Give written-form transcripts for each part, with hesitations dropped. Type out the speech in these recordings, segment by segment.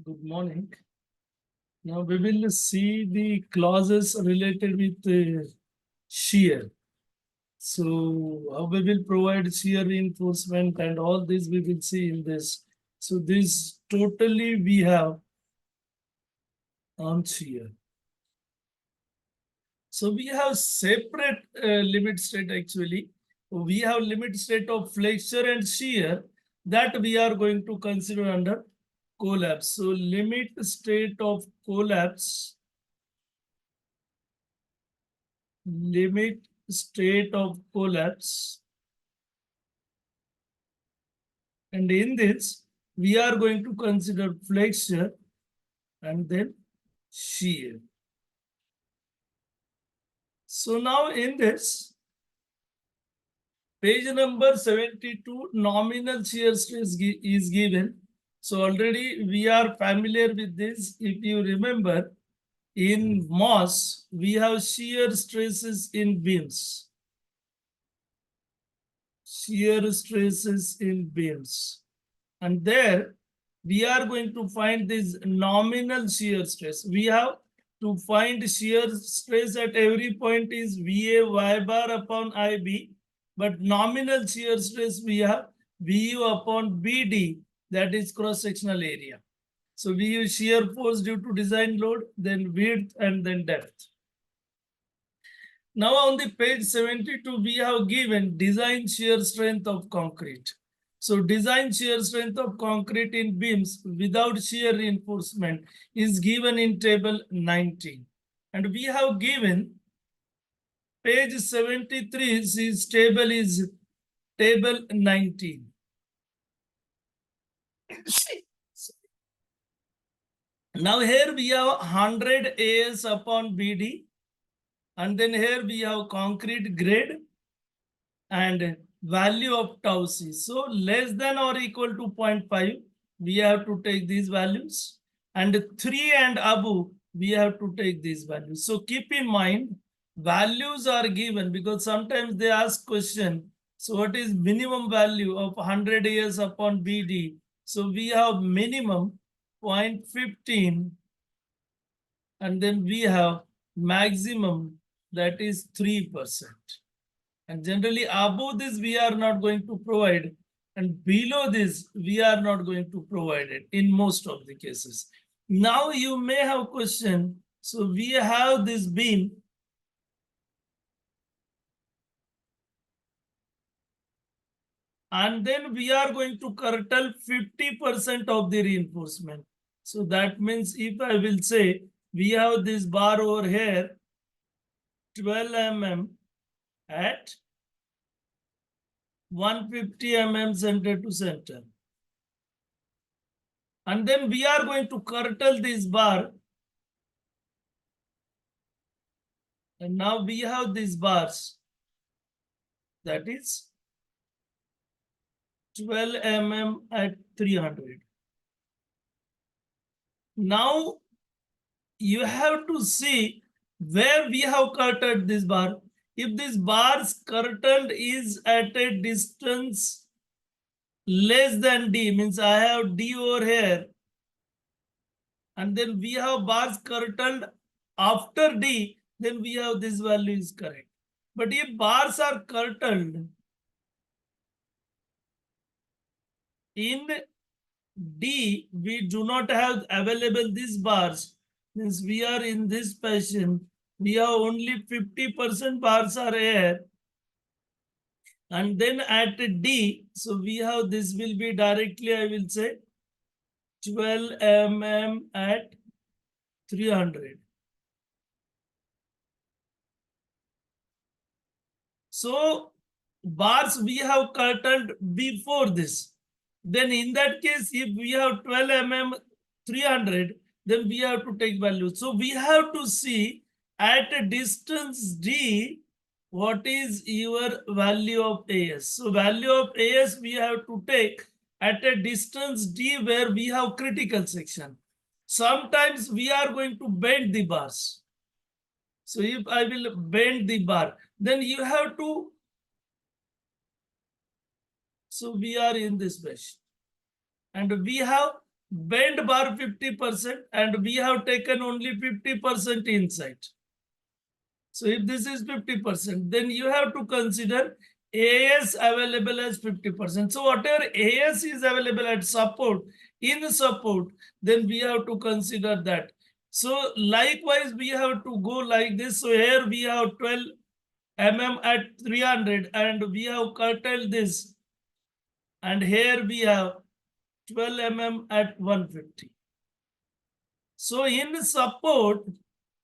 Good morning. Now we will see the clauses related with shear. So how we will provide shear reinforcement and all this we will see in this. So this totally we have on shear. So we have separate limit state actually. We have limit state of flexure and shear that we are going to consider under collapse. So limit state of collapse, limit state of collapse, and in this we are going to consider flexure and then shear. So now in this page number 72, nominal shear stress is given. So already we are familiar with this. If you remember, in Moss we have shear stresses in beams. Shear stresses in beams. And there we are going to find this nominal shear stress. We have to find shear stress at every point is VA y bar upon IB, but nominal shear stress we have VU upon BD, that is cross-sectional area. So we use shear force due to design load, then width, and then depth. Now on the page 72, we have given design shear strength of concrete. So design shear strength of concrete in beams without shear reinforcement is given in table 19. And we have given page 73, this table is table 19. Now here we have 100 AS upon BD, and then here we have concrete grade and value of tau c. So less than or equal to 0.5, we have to take these values, and 3 and above, we have to take these values. So keep in mind, values are given because sometimes they ask question. So what is minimum value of 100 years upon BD? So we have minimum 0.15, and then we have maximum, that is 3%. And generally above this we are not going to provide, and below this we are not going to provide it in most of the cases. Now you may have question. So we have this beam, and then we are going to curtail 50% of the reinforcement. So that means if I will say we have this bar over here, 12 mm at 150 mm center to center. And then we are going to curtail this bar. And now we have these bars. That is 12 mm at 300. Now you have to see where we have curtailed this bar. If this bar's curtailed is at a distance less than D, means I have D over here, and then we have bars curtailed after D, then we have this value is correct. But if bars are curtailed in D, we do not have available these bars, means we are in this fashion, we have only 50% bars are here. And then at D, so we have this will be directly, I will say 12 mm at 300. So bars we have curtailed before this. Then in that case, if we have 12 mm 300, then we have to take value. So we have to see at a distance D, what is your value of AS. So value of AS we have to take at a distance D where we have critical section. Sometimes we are going to bend the bars. So if I will bend the bar, then you have to. So we are in this mesh, and we have bend bar 50% and we have taken only 50% inside. So if this is 50%, then you have to consider AS available as 50%. So whatever AS is available at support, in support, then we have to consider that. So likewise, we have to go like this. So here we have 12 mm at 300 and we have curtailed this. And here we have 12 mm at 150. So in support,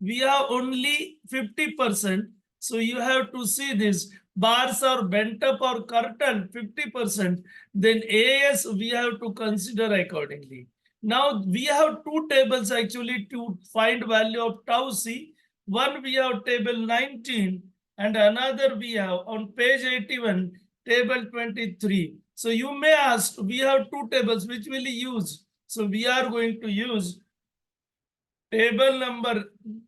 we have only 50%. So you have to see this. Bars are bent up or curtailed 50%. Then AS we have to consider accordingly. Now we have two tables actually to find value of tau C. One we have table 19 and another we have on page 81 table 23. So you may ask, we have two tables, which will you use? So we are going to use table number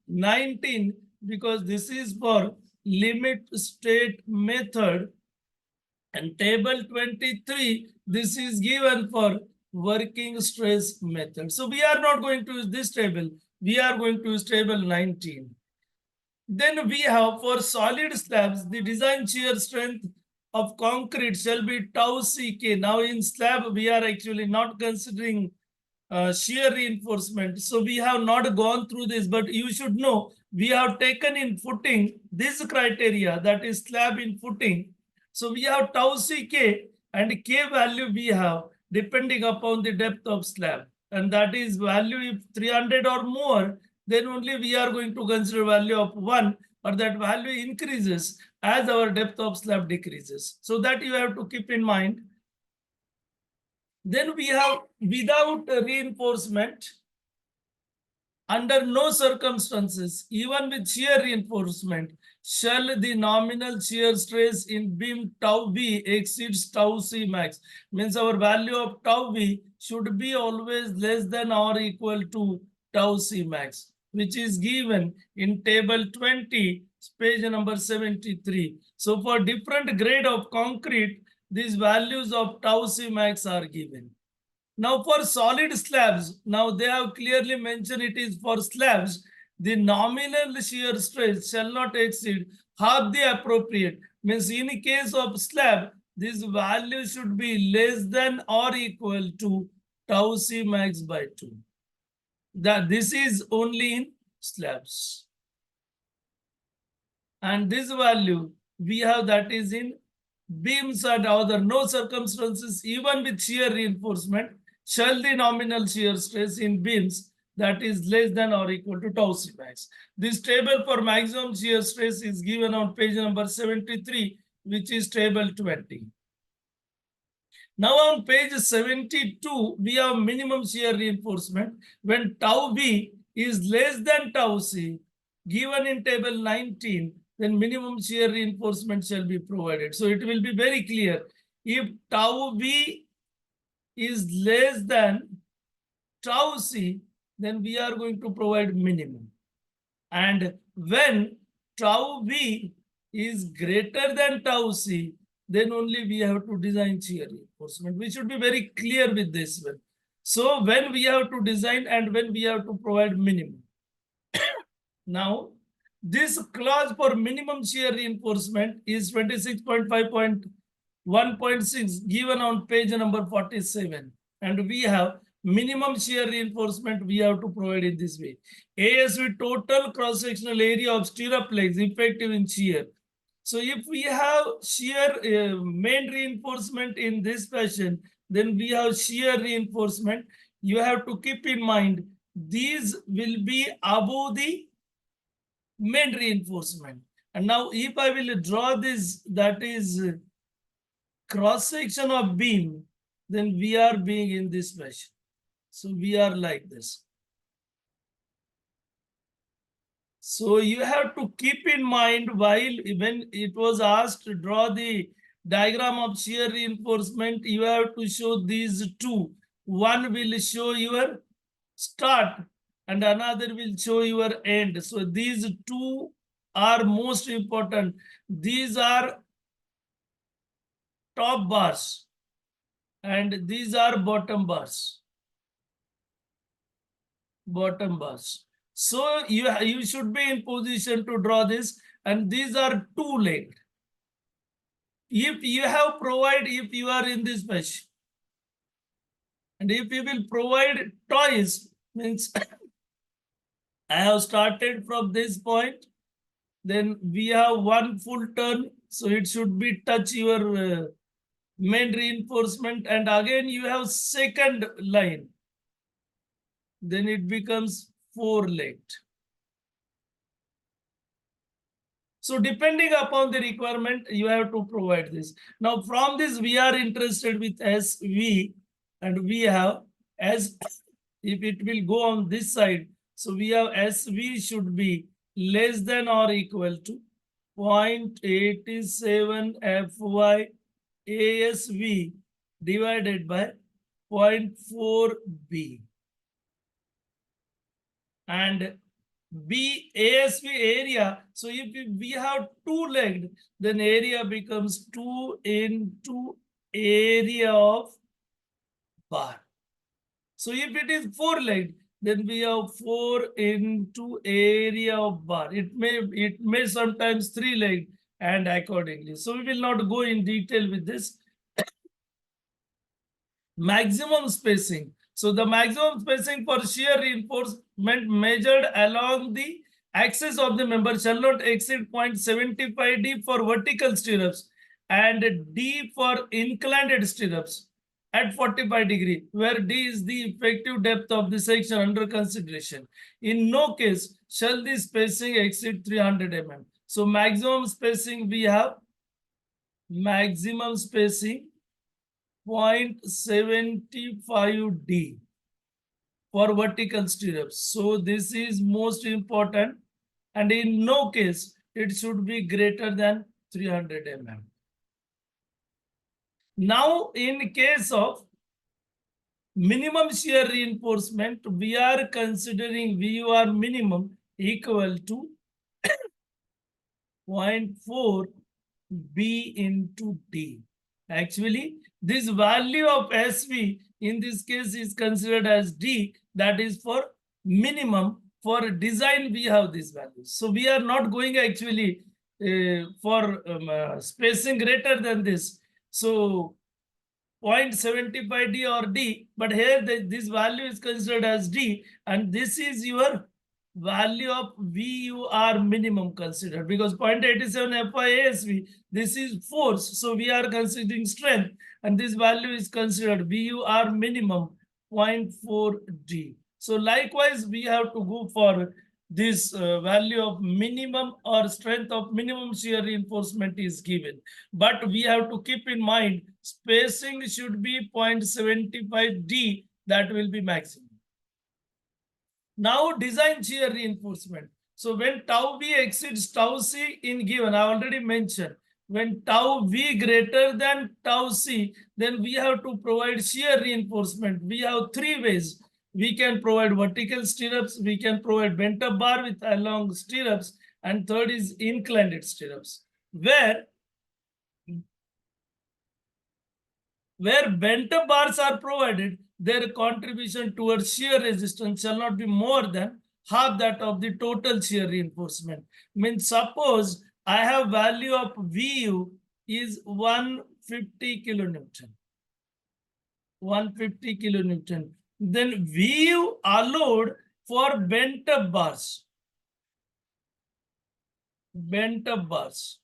19 because this is for limit state method, and table 23 this is given for working stress method. So we are not going to use this table, we are going to use table 19. Then we have for solid slabs the design shear strength of concrete shall be tau ck. Now in slab we are actually not considering shear reinforcement. So we have not gone through this, but you should know we have taken in footing this criteria, that is slab in footing. So we have tau ck and k value we have depending upon the depth of slab, and that is value if 300 or more, then only we are going to consider value of 1, or that value increases as our depth of slab decreases. So that you have to keep in mind. Then we have without reinforcement, under no circumstances, even with shear reinforcement, shall the nominal shear stress in beam tau B exceeds tau C max. Means our value of tau B should be always less than or equal to tau C max, which is given in table 20, page number 73. So for different grade of concrete, these values of tau C max are given. Now for solid slabs, now they have clearly mentioned it is for slabs, the nominal shear stress shall not exceed half the appropriate. Means in case of slab, this value should be less than or equal to tau C max by 2. That this is only in slabs. And this value we have, that is in beams and other no circumstances, even with shear reinforcement, shall the nominal shear stress in beams that is less than or equal to tau C max. This table for maximum shear stress is given on page number 73, which is table 20. Now on page 72, we have minimum shear reinforcement when tau B is less than tau C, given in table 19, then minimum shear reinforcement shall be provided. So it will be very clear. If tau B is less than tau C, then we are going to provide minimum. And when tau B is greater than tau C, then only we have to design shear reinforcement. We should be very clear with this one. So when we have to design and when we have to provide minimum. Now, this clause for minimum shear reinforcement is 26.5.1.6 given on page number 47. And we have minimum shear reinforcement we have to provide in this way. AS with total cross-sectional area of stirrup legs effective in shear. So if we have shear main reinforcement in this fashion, then we have shear reinforcement. You have to keep in mind these will be above the main reinforcement. And now if I will draw this, that is cross section of beam, then we are being in this fashion. So we are like this. So you have to keep in mind while when it was asked to draw the diagram of shear reinforcement, you have to show these two. One will show your start and another will show your end. So these two are most important. These are top bars and these are bottom bars. bottom bars. So you should be in position to draw this, and these are two legged. If you have provided, if you are in this mesh, and if you will provide toys, means I have started from this point, then we have one full turn, so it should be touch your main reinforcement, and again you have second line, then it becomes four legged. So depending upon the requirement, you have to provide this. Now from this, we are interested with SV, and we have as, if it will go on this side, so we have SV should be less than or equal to 0.87 FY ASV divided by 0.4 B. And B ASV area. So if we have two-legged, then area becomes 2 into area of bar. So if it is four-legged, then we have 4 into area of bar. It may sometimes three-legged, and accordingly. So we will not go in detail with this. Maximum spacing. So the maximum spacing for shear reinforcement measured along the axis of the member shall not exceed 0.75 D for vertical stirrups and D for inclined stirrups at 45 degree, where D is the effective depth of the section under consideration. In no case shall the spacing exceed 300 mm. So maximum spacing, we have maximum spacing 0.75 D for vertical stirrups. So this is most important, and in no case it should be greater than 300 mm. Now in case of minimum shear reinforcement, we are considering VUR minimum equal to 0.4 B into D. Actually, this value of SV in this case is considered as D, that is for minimum. For design, we have this value. So we are not going actually for spacing greater than this. So 0.75 D or D, but here this value is considered as D, and this is your value of VUR minimum considered, because 0.87 FIASV, this is force, so we are considering strength, and this value is considered VUR minimum 0.4 D. So likewise, we have to go for this value of minimum or strength of minimum shear reinforcement is given. But we have to keep in mind spacing should be 0.75 D, that will be maximum. Now design shear reinforcement. So when tau V exceeds tau C in given, I already mentioned, when tau V greater than tau C, then we have to provide shear reinforcement. We have three ways. We can provide vertical stirrups, we can provide bent up bar with along stirrups, and third is inclined stirrups. Where bent up bars are provided, their contribution towards shear resistance shall not be more than half that of the total shear reinforcement. Means suppose I have value of VU is 150 kilonewton. 150 kilonewton. Then VU allowed for bent up bars. Bent up bars.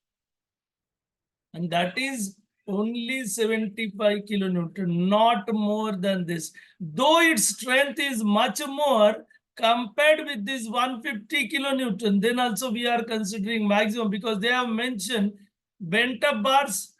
And that is only 75 kilonewton, not more than this. Though its strength is much more compared with this 150 kilonewton, then also we are considering maximum, because they have mentioned bent up bars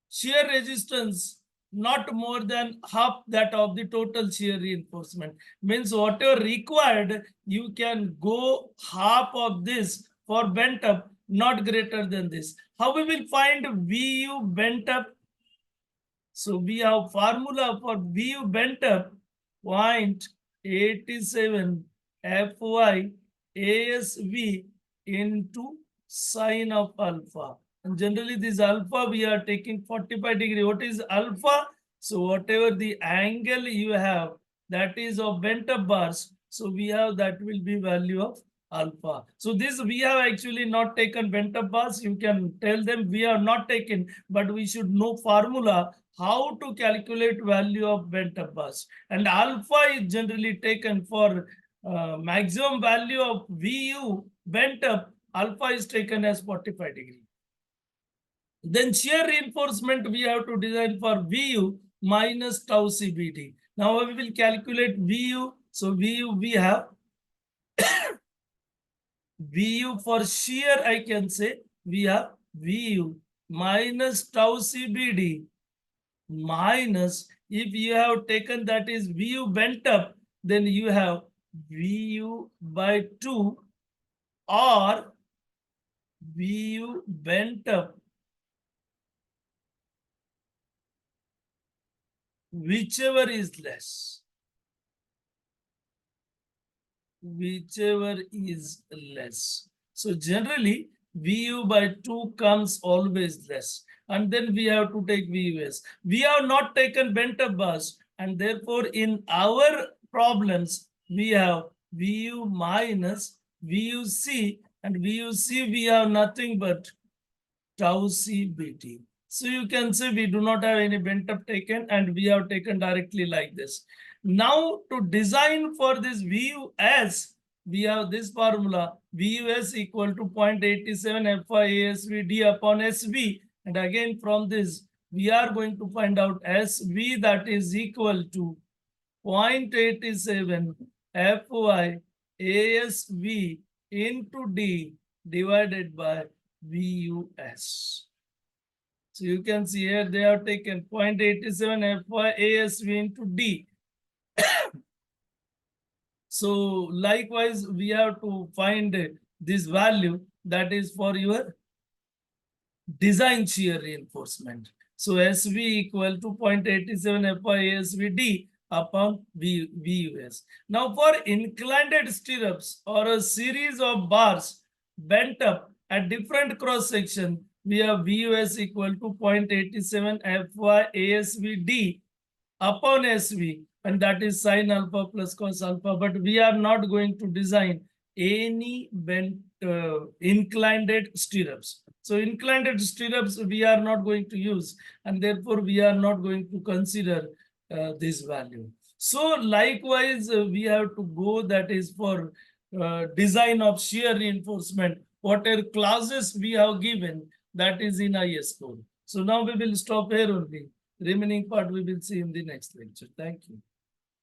shear resistance not more than half that of the total shear reinforcement. Means whatever required, you can go half of this for bent up, not greater than this. How we will find VU bent up? So we have formula for VU bent up 0.87 FY ASV into sine of alpha. And generally this alpha we are taking 45 degree. What is alpha? So whatever the angle you have, that is of bent up bars. So we have that will be value of alpha. So this we have actually not taken bent up bars. You can tell them we have not taken, but we should know formula how to calculate value of bent up bars. And alpha is generally taken for maximum value of VU bent up. Alpha is taken as 45 degree. Then shear reinforcement we have to design for VU minus tau CBD. Now we will calculate VU. So VU we have VU for shear, I can say we have VU minus tau CBD minus, if you have taken that is VU bent up, then you have VU by 2 or VU bent up, whichever is less. Whichever is less. So generally VU by 2 comes always less. And then we have to take VUS. We have not taken bent up bars, and therefore in our problems we have VU minus VUC, and VUC we have nothing but tau CBT. So you can say we do not have any bent up taken, and we have taken directly like this. Now to design for this VUS, we have this formula VUS equal to 0.87 FIASVD upon SV. And again from this, we are going to find out SV, that is equal to 0.87 FIASV into D divided by VUS. So you can see here they have taken 0.87 FIASV into D. So likewise, we have to find this value, that is for your design shear reinforcement. So SV equal to 0.87 FIASVD upon VUS. Now for inclined stirrups or a series of bars bent up at different cross section, we have VUS equal to 0.87 FYASVD upon SV, and that is sin alpha plus cos alpha. But we are not going to design any bent inclined stirrups. So inclined stirrups we are not going to use, and therefore we are not going to consider this value. So likewise, we have to go, that is for design of shear reinforcement, whatever classes we have given, that is in IS code. So now we will stop here only. Remaining part we will see in the next lecture. Thank you.